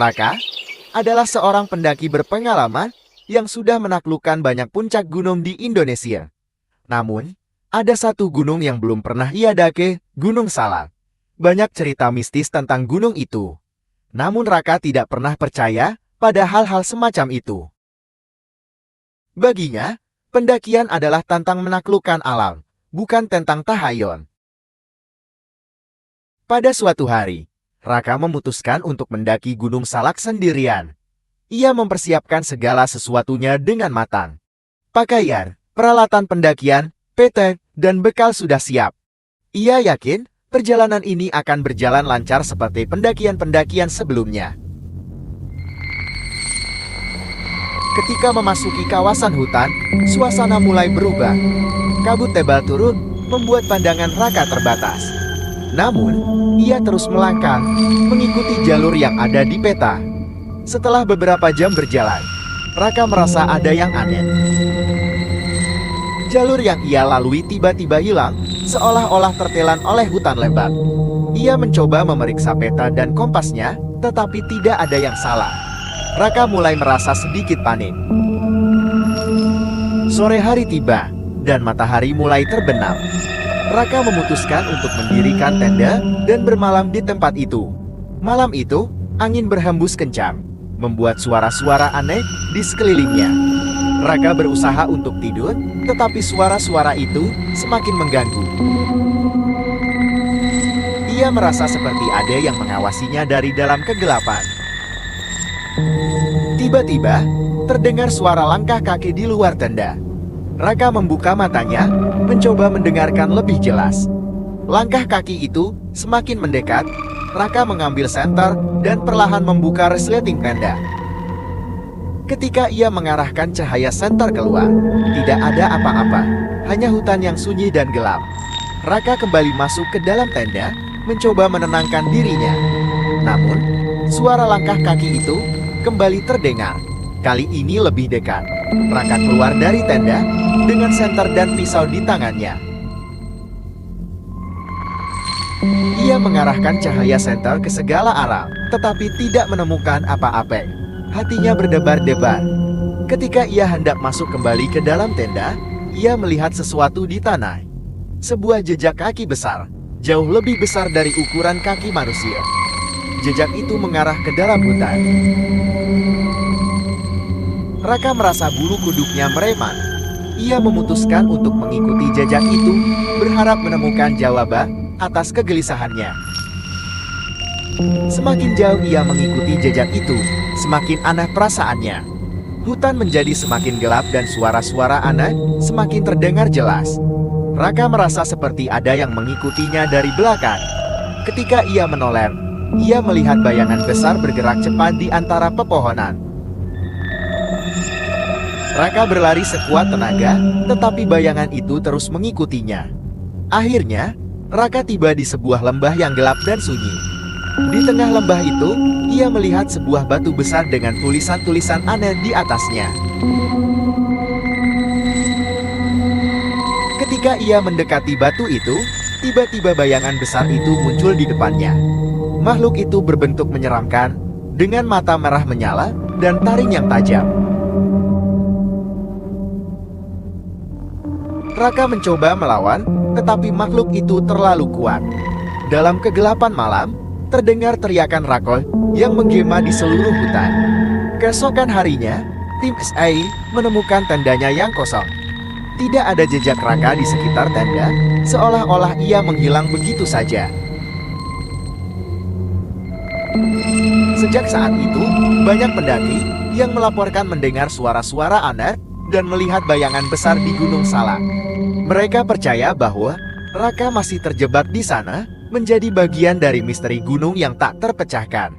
Raka adalah seorang pendaki berpengalaman yang sudah menaklukkan banyak puncak gunung di Indonesia. Namun, ada satu gunung yang belum pernah ia daki, Gunung Salak. Banyak cerita mistis tentang gunung itu. Namun Raka tidak pernah percaya pada hal-hal semacam itu. Baginya, pendakian adalah tentang menaklukkan alam, bukan tentang tahayul. Pada suatu hari, Raka memutuskan untuk mendaki Gunung Salak sendirian. Ia mempersiapkan segala sesuatunya dengan matang. Pakaian, peralatan pendakian, peta, dan bekal sudah siap. Ia yakin perjalanan ini akan berjalan lancar seperti pendakian-pendakian sebelumnya. Ketika memasuki kawasan hutan, suasana mulai berubah. Kabut tebal turun, membuat pandangan Raka terbatas. Namun, ia terus melangkah, mengikuti jalur yang ada di peta. Setelah beberapa jam berjalan, Raka merasa ada yang aneh. Jalur yang ia lalui tiba-tiba hilang, seolah-olah tertelan oleh hutan lebat. Ia mencoba memeriksa peta dan kompasnya, tetapi tidak ada yang salah. Raka mulai merasa sedikit panik. Sore hari tiba, dan matahari mulai terbenam. Raka memutuskan untuk mendirikan tenda dan bermalam di tempat itu. Malam itu, angin berhembus kencang, membuat suara-suara aneh di sekelilingnya. Raka berusaha untuk tidur, tetapi suara-suara itu semakin mengganggu. Ia merasa seperti ada yang mengawasinya dari dalam kegelapan. Tiba-tiba, terdengar suara langkah kaki di luar tenda. Raka membuka matanya, mencoba mendengarkan lebih jelas. Langkah kaki itu semakin mendekat. Raka mengambil senter dan perlahan membuka resleting tenda. Ketika ia mengarahkan cahaya senter keluar, tidak ada apa-apa, hanya hutan yang sunyi dan gelap. Raka kembali masuk ke dalam tenda, mencoba menenangkan dirinya. Namun, suara langkah kaki itu kembali terdengar. Kali ini lebih dekat. Raka keluar dari tenda dengan senter dan pisau di tangannya. Ia mengarahkan cahaya senter ke segala arah, tetapi tidak menemukan apa-apa. Hatinya berdebar-debar. Ketika ia hendak masuk kembali ke dalam tenda, ia melihat sesuatu di tanah. Sebuah jejak kaki besar, jauh lebih besar dari ukuran kaki manusia. Jejak itu mengarah ke dalam hutan. Raka merasa bulu kuduknya meremang. Ia memutuskan untuk mengikuti jejak itu, berharap menemukan jawaban atas kegelisahannya. Semakin jauh ia mengikuti jejak itu, semakin aneh perasaannya. Hutan menjadi semakin gelap dan suara-suara aneh semakin terdengar jelas. Raka merasa seperti ada yang mengikutinya dari belakang. Ketika ia menoleh, ia melihat bayangan besar bergerak cepat di antara pepohonan. Raka berlari sekuat tenaga, tetapi bayangan itu terus mengikutinya. Akhirnya, Raka tiba di sebuah lembah yang gelap dan sunyi. Di tengah lembah itu, ia melihat sebuah batu besar dengan tulisan-tulisan aneh di atasnya. Ketika ia mendekati batu itu, tiba-tiba bayangan besar itu muncul di depannya. Makhluk itu berbentuk menyeramkan, dengan mata merah menyala dan taring yang tajam. Raka mencoba melawan, tetapi makhluk itu terlalu kuat. Dalam kegelapan malam, terdengar teriakan Raka yang menggema di seluruh hutan. Keesokan harinya, tim SAI menemukan tendanya yang kosong. Tidak ada jejak Raka di sekitar tenda, seolah-olah ia menghilang begitu saja. Sejak saat itu, banyak pendaki yang melaporkan mendengar suara-suara aneh dan melihat bayangan besar di Gunung Salak. Mereka percaya bahwa Raka masih terjebak di sana, menjadi bagian dari misteri gunung yang tak terpecahkan.